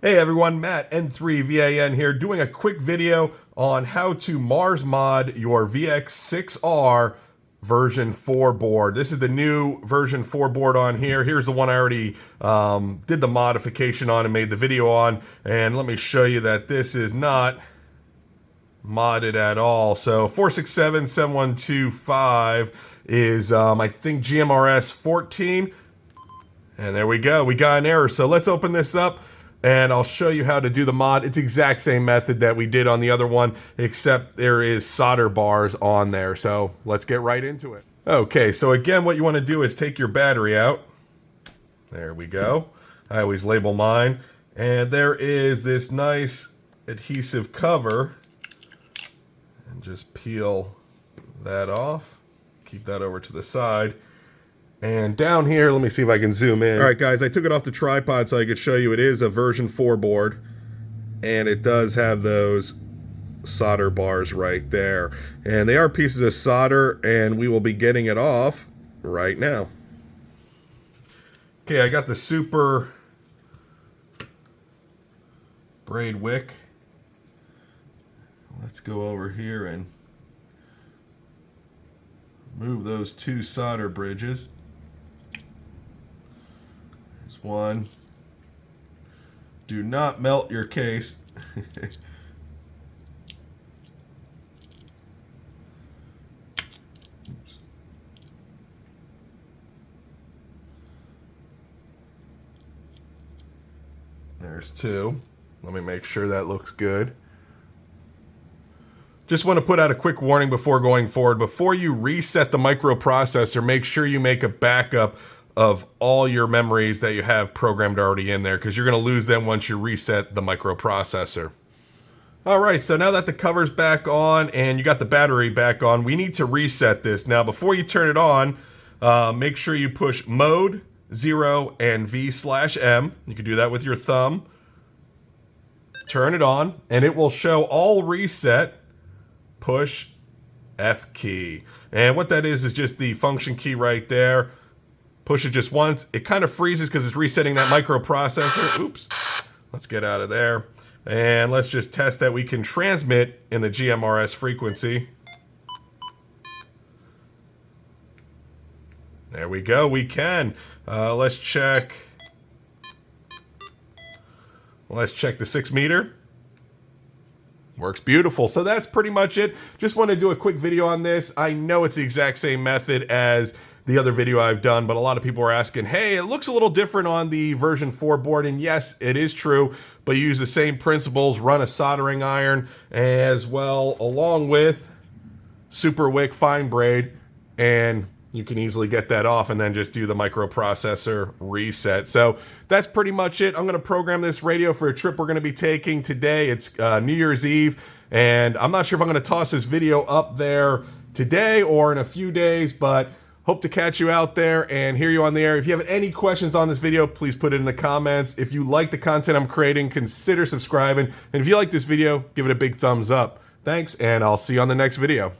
Hey everyone, Matt N3VAN here doing a quick video on how to Mars mod your VX-6R version 4 board. This is the new version 4 board on here. Here's the one I already did the modification on and made the video on. And let me show you that this is not modded at all. So 4677125 is I think GMRS 14. And there we go, we got an error. So let's open this up and I'll show you how to do the mod. It's the exact same method that we did on the other one, except there is solder bars on there. So let's get right into it. Okay, so again, what you want to do is take your battery out. There we go. I always label mine. And there is this nice adhesive cover. And just peel that off. Keep that over to the side. And down here, let me see if I can zoom in. All right, guys, I took it off the tripod so I could show you it is a version 4 board. And it does have those solder bars right there. And they are pieces of solder, and we will be getting it off right now. Okay, I got the super braid wick. Let's go over here and move those two solder bridges. One. Do not melt your case. Oops. There's two. Let me make sure that looks good. Just want to put out a quick warning before going forward. Before you reset the microprocessor, make sure you make a backup of all your memories that you have programmed already in there, because you're going to lose them once you reset the microprocessor. All right, so now that the cover's back on and you got the battery back on, we need to reset this. Now, before you turn it on, make sure you push mode, 0, and V/M. You can do that with your thumb. Turn it on, and it will show all reset. Push F key. And what that is just the function key right there. Push it just once. It kind of freezes because it's resetting that microprocessor. Oops. Let's get out of there. And let's just test that we can transmit in the GMRS frequency. There we go. We can. Let's check. Let's check the 6 meter. Works beautiful. So that's pretty much it. Just want to do a quick video on this. I know it's the exact same method as the other video I've done, but a lot of people are asking, hey, it looks a little different on the version 4 board, and yes, it is true, but you use the same principles, run a soldering iron as well, along with super wick fine braid, and you can easily get that off and then just do the microprocessor reset. So that's pretty much it. I'm going to program this radio for a trip we're going to be taking today. It's New Year's Eve, and I'm not sure if I'm going to toss this video up there today or in a few days, but hope to catch you out there and hear you on the air. If you have any questions on this video, please put it in the comments. If you like the content I'm creating, consider subscribing. And if you like this video, give it a big thumbs up. Thanks, and I'll see you on the next video.